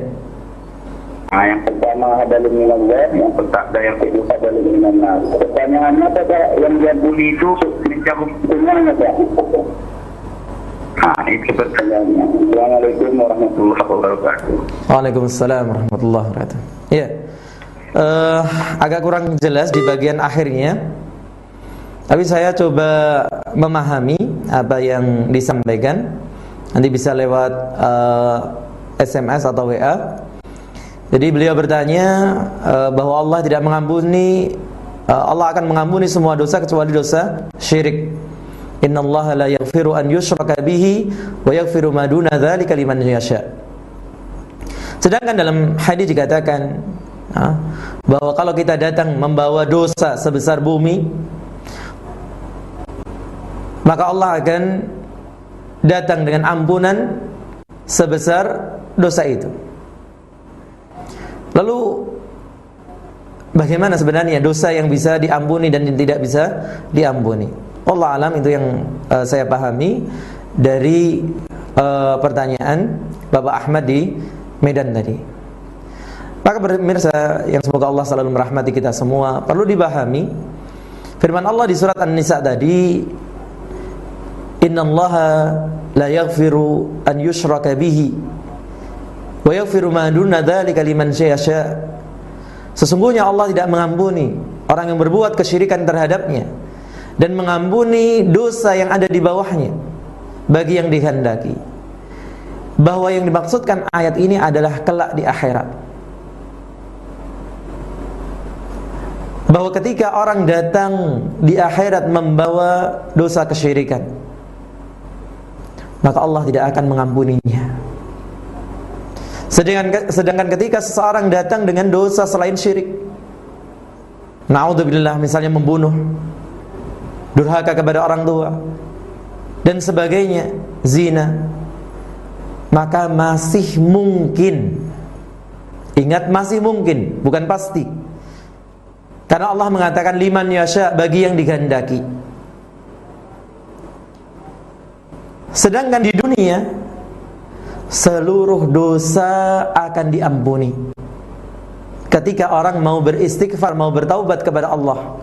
Nah, yang pertama adalah minallah, yang kedua adalah minannas. Pertanyaannya apakah yang diampuni itu mencakup semuanya Pak? Nah, itu pertanyaannya. Assalamualaikum warahmatullahi wabarakatuh. Waalaikumsalam warahmatullahi wabarakatuh. Iya. Agak kurang jelas di bagian akhirnya. Tapi saya coba memahami apa yang disampaikan. Nanti bisa lewat SMS atau WA. Jadi beliau bertanya bahwa Allah tidak mengampuni, Allah akan mengampuni semua dosa kecuali dosa syirik. Innallaha la yaghfiru an yushraka bihi wa yaghfiru ma duna dzalika liman yasha. Sedangkan dalam hadis dikatakan bahwa kalau kita datang membawa dosa sebesar bumi, maka Allah akan datang dengan ampunan sebesar dosa itu. Lalu bagaimana sebenarnya dosa yang bisa diampuni dan yang tidak bisa diampuni? Allah alam, itu yang saya pahami dari pertanyaan Bapak Ahmad di Medan tadi. Maka pemirsa yang semoga Allah selalu merahmati kita semua, perlu dipahami firman Allah di surat An-Nisa tadi, innallaha la yaghfiru an yushraka bihi wa yaghfiru ma duna dzalika liman yasha. Sesungguhnya Allah tidak mengampuni orang yang berbuat kesyirikan terhadapnya dan mengampuni dosa yang ada di bawahnya bagi yang dikehendaki. Bahwa yang dimaksudkan ayat ini adalah kelak di akhirat. Bahwa ketika orang datang di akhirat membawa dosa kesyirikan, maka Allah tidak akan mengampuninya. Sedangkan ketika seseorang datang dengan dosa selain syirik, na'udzubillah, misalnya membunuh, durhaka kepada orang tua, dan sebagainya, zina, maka masih mungkin, ingat masih mungkin, bukan pasti, karena Allah mengatakan liman yasha, bagi yang dikehendaki. Sedangkan di dunia seluruh dosa akan diampuni ketika orang mau beristighfar, mau bertaubat kepada Allah.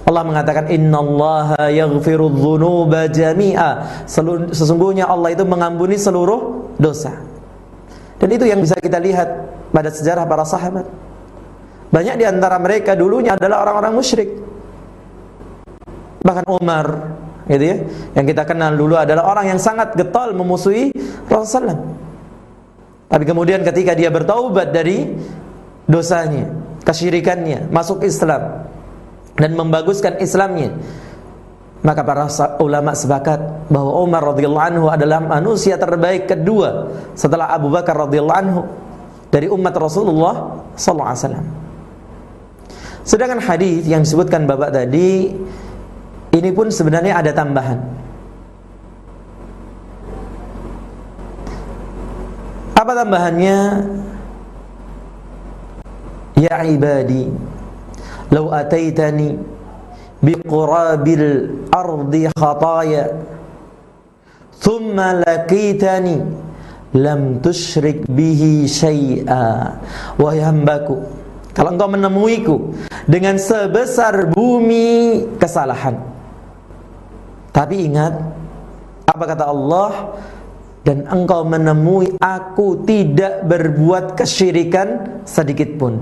Allah mengatakan innallaha yaghfiru dzunuba jami'a. Sesungguhnya Allah itu mengampuni seluruh dosa. Dan itu yang bisa kita lihat pada sejarah para sahabat. Banyak di antara mereka dulunya adalah orang-orang musyrik. Bahkan Umar, gitu ya, yang kita kenal dulu adalah orang yang sangat getol memusuhi Rasulullah. Tapi kemudian ketika dia bertaubat dari dosanya, kesyirikannya, masuk Islam dan membaguskan Islamnya, maka para ulama sepakat bahwa Umar radhiyallahu anhu adalah manusia terbaik kedua setelah Abu Bakar radhiyallahu anhu dari umat Rasulullah sallallahu alaihi wasallam. Sedangkan hadis yang disebutkan Bapak tadi, ini pun sebenarnya ada tambahan. Apa tambahannya? Ya ibadi, law ataitani biqurabil ardi khataya thumma laqitani lam tusyrik bihi syai'a. Wahai hambaku, kalau engkau menemuiku dengan sebesar bumi kesalahan, tapi ingat apa kata Allah, dan engkau menemui aku tidak berbuat kesyirikan sedikit pun,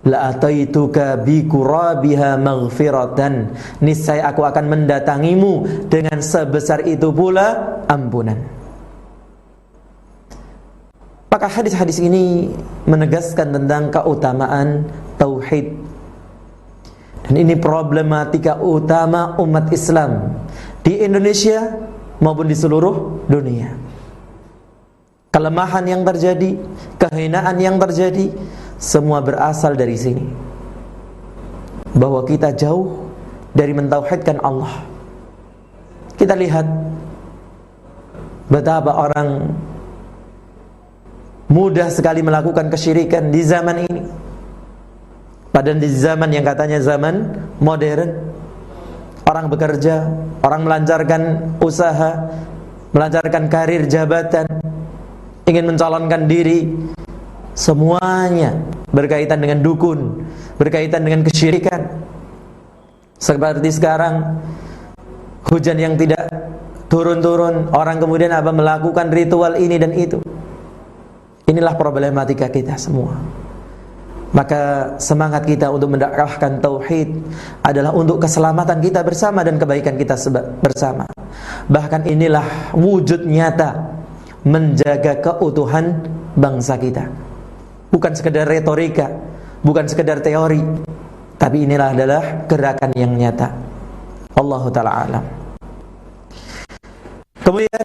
la ataituka bi qurabiha maghfiratan, niscaya aku akan mendatangimu dengan sebesar itu pula ampunan. Maka hadis-hadis ini menegaskan tentang keutamaan tauhid, Dan ini problematika utama umat Islam di Indonesia maupun di seluruh dunia. Kelemahan yang terjadi, kehinaan yang terjadi, semua berasal dari sini. Bahwa kita jauh dari mentauhidkan Allah. Kita lihat betapa orang mudah sekali melakukan kesyirikan di zaman ini. Padahal di zaman yang katanya zaman modern, orang bekerja, orang melancarkan usaha, melancarkan karir, jabatan, ingin mencalonkan diri, semuanya berkaitan dengan dukun, berkaitan dengan kesyirikan. Seperti sekarang, hujan yang tidak turun-turun, orang kemudian melakukan ritual ini dan itu. Inilah problematika kita semua. Maka semangat kita untuk mendakwahkan tauhid adalah untuk keselamatan kita bersama dan kebaikan kita bersama. Bahkan inilah wujud nyata menjaga keutuhan bangsa kita. Bukan sekedar retorika, bukan sekedar teori, tapi inilah adalah gerakan yang nyata. Allahu ta'ala alam. Kemudian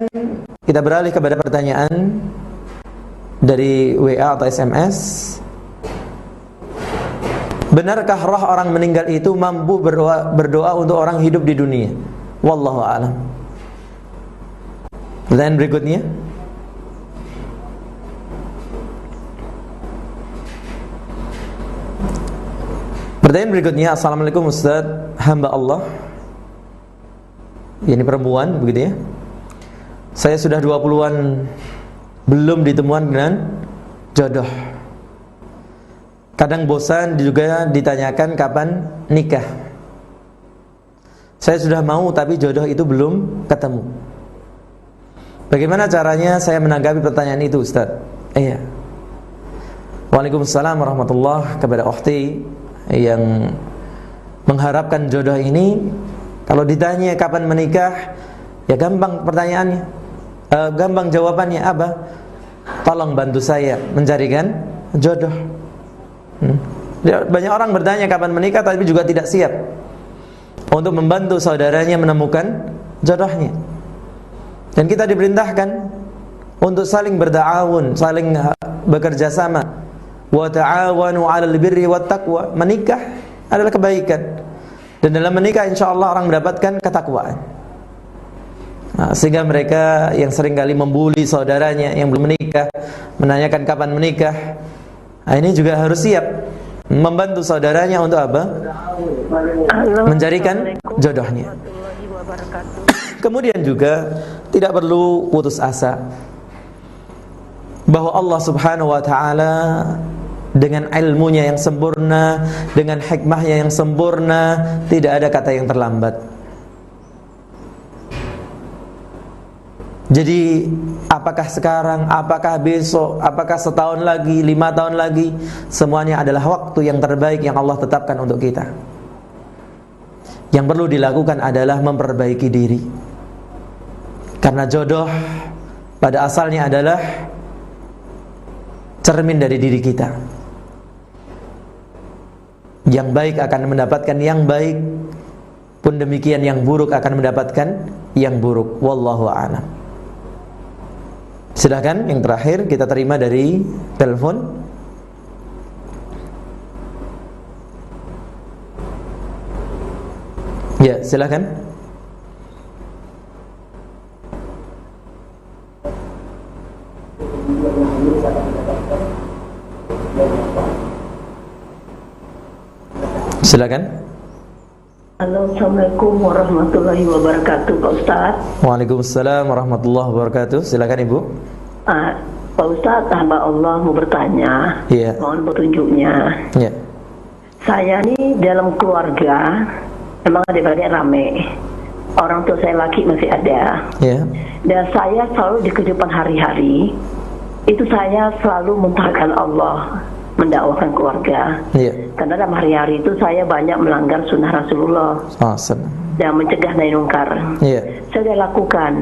kita beralih kepada pertanyaan dari WA atau SMS. Benarkah roh orang meninggal itu mampu berdoa untuk orang hidup di dunia? Wallahu a'lam. Pertanyaan berikutnya. Pertanyaan berikutnya, Assalamualaikum Ustaz, hamba Allah. Ini perempuan, begitu ya. Saya sudah 20-an belum ditemukan dengan jodoh. Kadang bosan juga ditanyakan kapan nikah. Saya sudah mau tapi jodoh itu belum ketemu. Bagaimana caranya saya menanggapi pertanyaan itu, Ustaz? Iya. Waalaikumsalam warahmatullahi kepada ukhti yang mengharapkan jodoh ini. Kalau ditanya kapan menikah, ya gampang pertanyaannya, gampang jawabannya. Abah, tolong bantu saya mencarikan jodoh. Banyak orang bertanya kapan menikah tapi juga tidak siap untuk membantu saudaranya menemukan jodohnya. Dan kita diperintahkan untuk saling berta'awun, saling bekerja sama. Wa ta'awanu 'alal birri wat taqwa. Menikah adalah kebaikan. Dan dalam menikah insyaallah orang mendapatkan ketakwaan. Sehingga mereka yang seringkali membuli saudaranya yang belum menikah, menanyakan kapan menikah, ini juga harus siap membantu saudaranya untuk apa? Mencarikan jodohnya. Kemudian juga tidak perlu putus asa bahwa Allah Subhanahu wa ta'ala dengan ilmunya yang sempurna, dengan hikmahnya yang sempurna, tidak ada kata yang terlambat. Jadi apakah sekarang, apakah besok, apakah setahun lagi, 5 tahun lagi, semuanya adalah waktu yang terbaik yang Allah tetapkan untuk kita. Yang perlu dilakukan adalah memperbaiki diri. Karena jodoh pada asalnya adalah cermin dari diri kita. Yang baik akan mendapatkan yang baik, pun demikian yang buruk akan mendapatkan yang buruk. Wallahu a'lam. Silakan yang terakhir kita terima dari telepon. Ya, silakan. Silakan. Halo, Assalamualaikum warahmatullahi wabarakatuh, Pak Ustadz. Waalaikumsalam warahmatullahi wabarakatuh. Silakan Ibu. Pak Ustadz, hamba Allah mau bertanya. Iya. Mohon petunjuknya. Iya. Saya ini dalam keluarga memang adik-beradik rame. Orang tua saya laki masih ada. Iya. Dan saya selalu di kehidupan hari-hari itu saya selalu mentauhidkan Allah, mendakwahkan keluarga. Iya. Karena dalam hari-hari itu saya banyak melanggar sunnah Rasulullah dan mencegah nahi mungkar. Iya. Saya sudah lakukan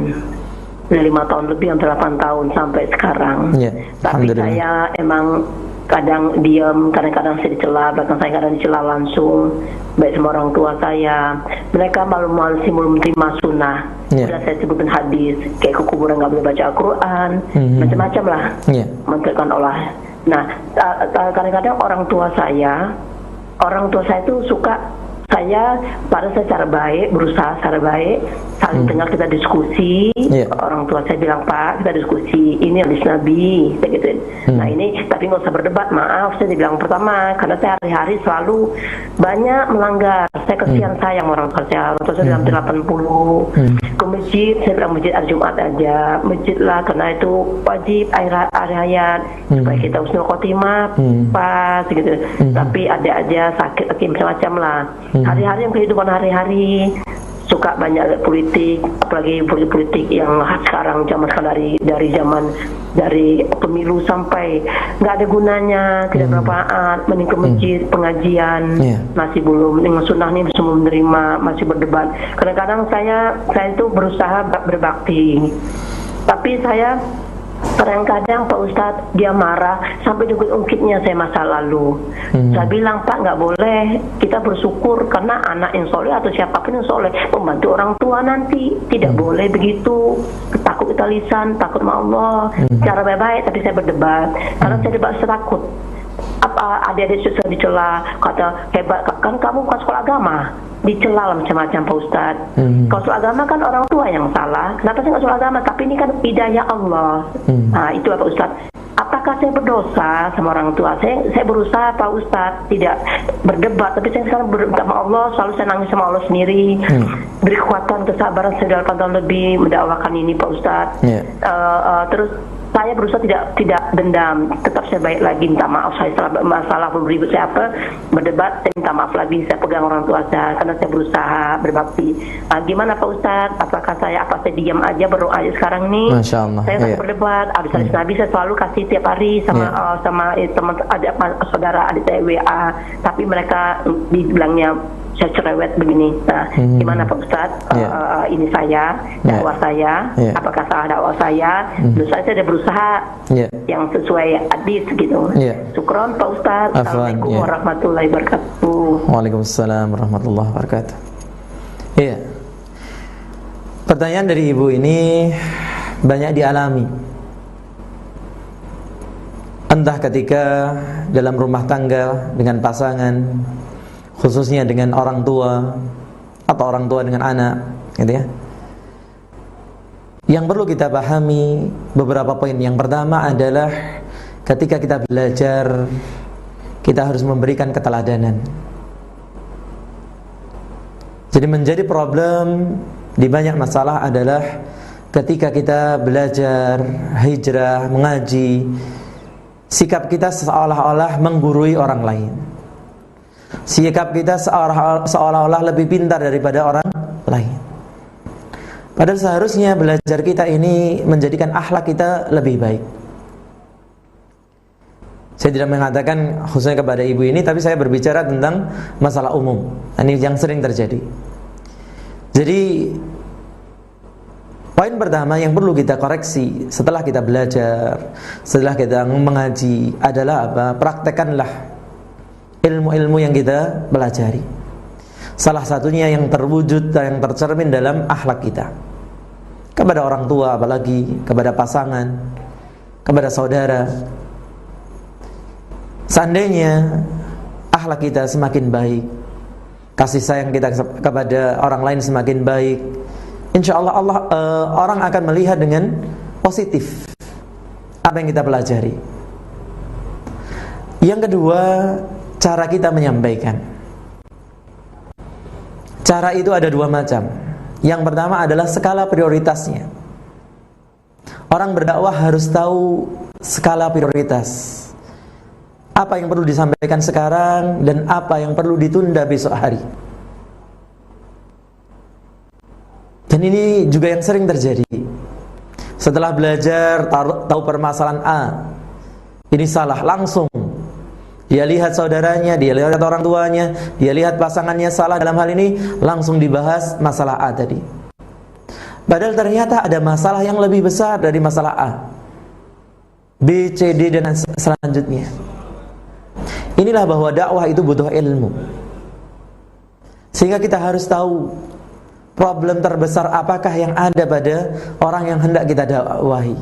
5 tahun lebih, hampir 8 tahun sampai sekarang. Iya. Tapi saya emang kadang diam, kadang-kadang saya dicela, bahkan saya kadang dicela langsung, baik sama orang tua saya. Mereka malu-malu sih belum terima sunnah. Sudah saya sebutin hadis, kayak ke kuburan nggak boleh baca Al-Quran, macam-macam lah, menterkan Allah. Nah, kadang-kadang orang tua saya itu suka saya pada secara baik, berusaha secara baik, saling dengar, kita diskusi. Orang tua saya bilang, Pak, kita diskusi, ini hadis Nabi, kayak gitu. Nah ini, tapi nggak usah berdebat, maaf, saya dibilang pertama, karena saya hari-hari selalu banyak melanggar. Saya kesian sayang orang tua saya dalam 80. Ke masjid, saya bilang masjid hari Jumat aja, masjid lah, karena itu wajib hari hayat, supaya kita husnul khotimah, pas gitu. Tapi ada aja sakit, macam-macam lah. Hari-hari yang kehidupan hari-hari suka banyak politik, apalagi politik yang sekarang zaman dari zaman dari pemilu sampai nggak ada gunanya, tidak bermanfaat, mending ke masjid pengajian, masih belum dengan sunnah nih, semua menerima, masih berdebat. Kadang-kadang saya itu berusaha berbakti, tapi saya kadang-kadang Pak Ustadz dia marah sampai ungkit-ungkitnya saya masa lalu. Saya bilang, Pak, nggak boleh, kita bersyukur karena anak yang soleh atau siapapun yang soleh membantu orang tua nanti, tidak boleh begitu, takut kita lisan, takut sama Allah. Cara baik-baik, tapi saya berdebat karena saya debat setakut. Apa adik-adik susah dicela, kata hebat kan kamu bukan sekolah agama, dicela macam-macam Pak Ustadz. Kalau sekolah agama kan orang tua yang salah, kenapa saya nggak sekolah agama? Tapi ini kan hidayah Allah. Nah itu Pak Ustadz. Apakah saya berdosa sama orang tua? Saya berusaha Pak Ustadz tidak berdebat, tapi saya sekarang berdebat sama Allah, selalu saya nangis sama Allah sendiri. Beri kekuatan, kesabaran, saya 8 tahun lebih mendakwakan ini Pak Ustadz. Terus saya berusaha tidak dendam, tetap saya baik lagi, minta maaf, saya salah masalah ribut saya berdebat, saya minta maaf lagi, saya pegang orang tua saya karena saya berusaha berbakti. Gimana Pak Ustadz? Apakah saya diam aja berdoa aja sekarang nih? Masya Allah. Saya tak berdebat, hadis Nabi saya selalu kasih tiap hari sama teman saudara adik saya WA, tapi mereka dibilangnya saya cerewet begini. Nah, gimana Pak Ustadz? Ini saya, dakwah saya, apakah salah dakwah saya? Terus saya sudah berusaha yang sesuai hadis gitu. Syukron Pak Ustadz. Assalamualaikum warahmatullahi wabarakatuh. Waalaikumsalam warahmatullahi wabarakatuh. Iya. Pertanyaan dari ibu ini banyak dialami, entah ketika dalam rumah tangga dengan pasangan, khususnya dengan orang tua atau orang tua dengan anak, gitu ya. Yang perlu kita pahami beberapa poin. Yang pertama adalah ketika kita belajar, kita harus memberikan keteladanan. Jadi menjadi problem di banyak masalah adalah ketika kita belajar, hijrah, mengaji, sikap kita seolah-olah menggurui orang lain. Sikap kita seolah-olah lebih pintar daripada orang lain. Padahal seharusnya belajar kita ini menjadikan akhlak kita lebih baik. Saya tidak mengatakan khususnya kepada ibu ini, tapi saya berbicara tentang masalah umum. Ini yang sering terjadi. Jadi poin pertama yang perlu kita koreksi setelah kita belajar, setelah kita mengaji adalah apa? Praktekanlah ilmu-ilmu yang kita pelajari. Salah satunya yang terwujud dan yang tercermin dalam akhlak kita kepada orang tua, apalagi kepada pasangan, kepada saudara. Seandainya akhlak kita semakin baik, kasih sayang kita kepada orang lain semakin baik, insya Allah orang akan melihat dengan positif apa yang kita pelajari. Yang kedua, cara kita menyampaikan. Cara itu ada dua macam. Yang pertama adalah skala prioritasnya. Orang berdakwah harus tahu skala prioritas. Apa yang perlu disampaikan sekarang dan apa yang perlu ditunda besok hari. Dan ini juga yang sering terjadi. Setelah belajar, tahu permasalahan A, ini salah, langsung dia lihat saudaranya, dia lihat orang tuanya, dia lihat pasangannya salah dalam hal ini, langsung dibahas masalah A tadi. Padahal ternyata ada masalah yang lebih besar dari masalah A, B, C, D dan selanjutnya. Inilah bahwa dakwah itu butuh ilmu. Sehingga kita harus tahu problem terbesar apakah yang ada pada orang yang hendak kita dakwahi.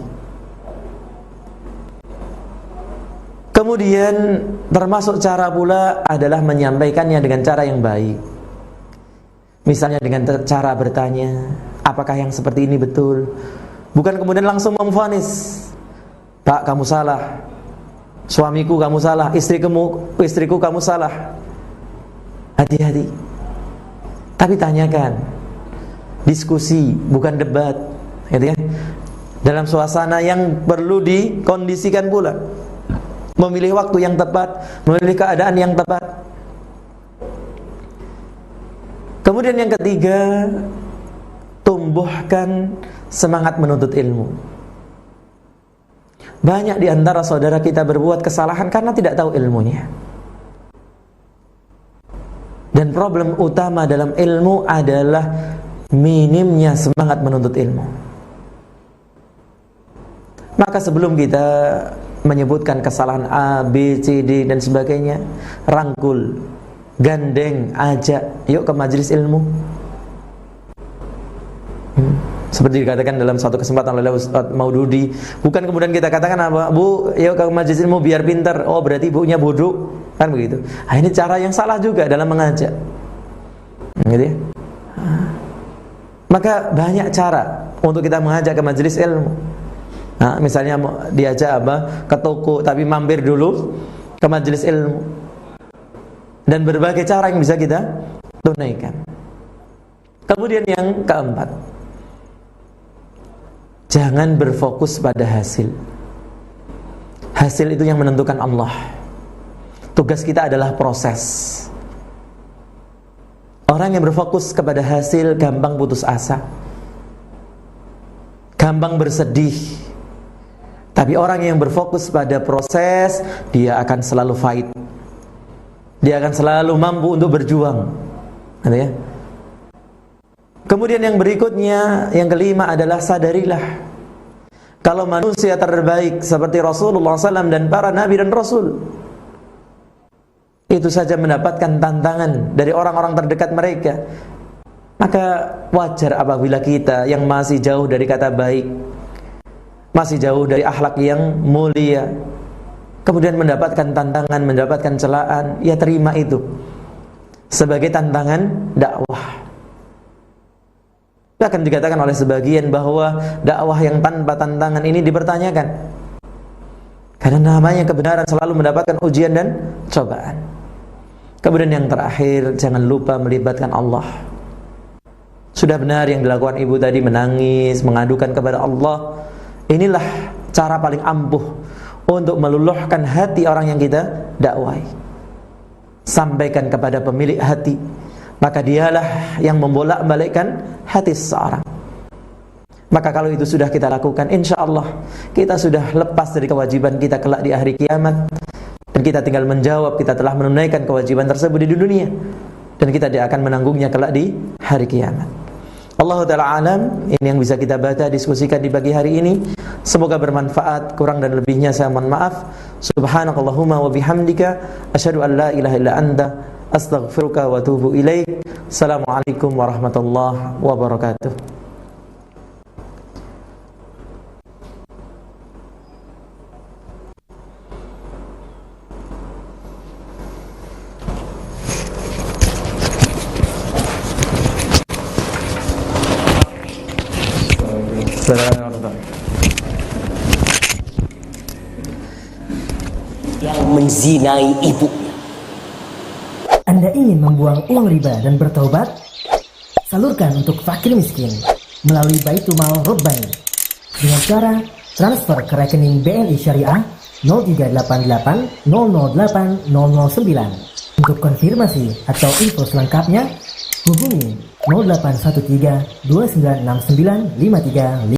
Kemudian termasuk cara pula adalah menyampaikannya dengan cara yang baik. Misalnya dengan cara bertanya, apakah yang seperti ini betul? Bukan kemudian langsung memvonis, Pak, kamu salah, suamiku kamu salah, istriku kamu salah. Hati-hati. Tapi tanyakan, diskusi, bukan debat, gitu ya. Dalam suasana yang perlu dikondisikan pula. Memilih waktu yang tepat, memilih keadaan yang tepat. Kemudian yang ketiga, tumbuhkan semangat menuntut ilmu. Banyak di antara saudara kita berbuat kesalahan karena tidak tahu ilmunya. Dan problem utama dalam ilmu adalah minimnya semangat menuntut ilmu. Maka sebelum kita menyebutkan kesalahan A, B, C, D dan sebagainya, rangkul, gandeng, ajak, yuk ke majelis ilmu. Seperti dikatakan dalam suatu kesempatan oleh Ustaz Maududi, bukan kemudian kita katakan apa, Bu, yuk ke majelis ilmu biar pintar. Oh, berarti ibunya bodoh, kan begitu. Nah, ini cara yang salah juga dalam mengajak, gitu ya. Maka banyak cara untuk kita mengajak ke majelis ilmu. Nah, misalnya diajak apa, ke toko, tapi mampir dulu ke majelis ilmu. Dan berbagai cara yang bisa kita tunaikan. Kemudian yang keempat, jangan berfokus pada hasil. Hasil itu yang menentukan Allah. Tugas kita adalah proses. Orang yang berfokus kepada hasil gampang putus asa, gampang bersedih. Tapi orang yang berfokus pada proses, dia akan selalu fight. Dia akan selalu mampu untuk berjuang. Gitu ya. Kemudian yang berikutnya, yang kelima adalah sadarilah, kalau manusia terbaik seperti Rasulullah SAW dan para nabi dan rasul, itu saja mendapatkan tantangan dari orang-orang terdekat mereka, maka wajar apabila kita yang masih jauh dari kata baik, masih jauh dari akhlak yang mulia, kemudian mendapatkan tantangan, mendapatkan celaan, ya terima itu sebagai tantangan dakwah. Akan dikatakan oleh sebagian bahwa dakwah yang tanpa tantangan ini dipertanyakan, karena namanya kebenaran selalu mendapatkan ujian dan cobaan. Kemudian yang terakhir, jangan lupa melibatkan Allah. Sudah benar yang dilakukan ibu tadi, menangis, mengadukan kepada Allah. Inilah cara paling ampuh untuk meluluhkan hati orang yang kita dakwahi. Sampaikan kepada pemilik hati, maka dialah yang membolak-balikkan hati seseorang. Maka kalau itu sudah kita lakukan, insya Allah kita sudah lepas dari kewajiban kita kelak di hari kiamat. Dan kita tinggal menjawab, kita telah menunaikan kewajiban tersebut di dunia, dan kita tidak akan menanggungnya kelak di hari kiamat. Allah Ta'ala alam. Ini yang bisa kita baca, diskusikan di pagi hari ini. Semoga bermanfaat. Kurang dan lebihnya saya mohon maaf. Subhanakallahumma wa bihamdika, asyhadu an la ilaha illa anta, astaghfiruka wa atubu ilaik. Assalamualaikum warahmatullahi wabarakatuh. Yang menzinai ibu. Anda ingin membuang uang riba dan bertaubat? Salurkan untuk fakir miskin melalui Baitul Mal Rabbani dengan cara transfer ke rekening BNI Syariah 0388 008 009. Untuk konfirmasi atau info selengkapnya hubungi 0813 2969 53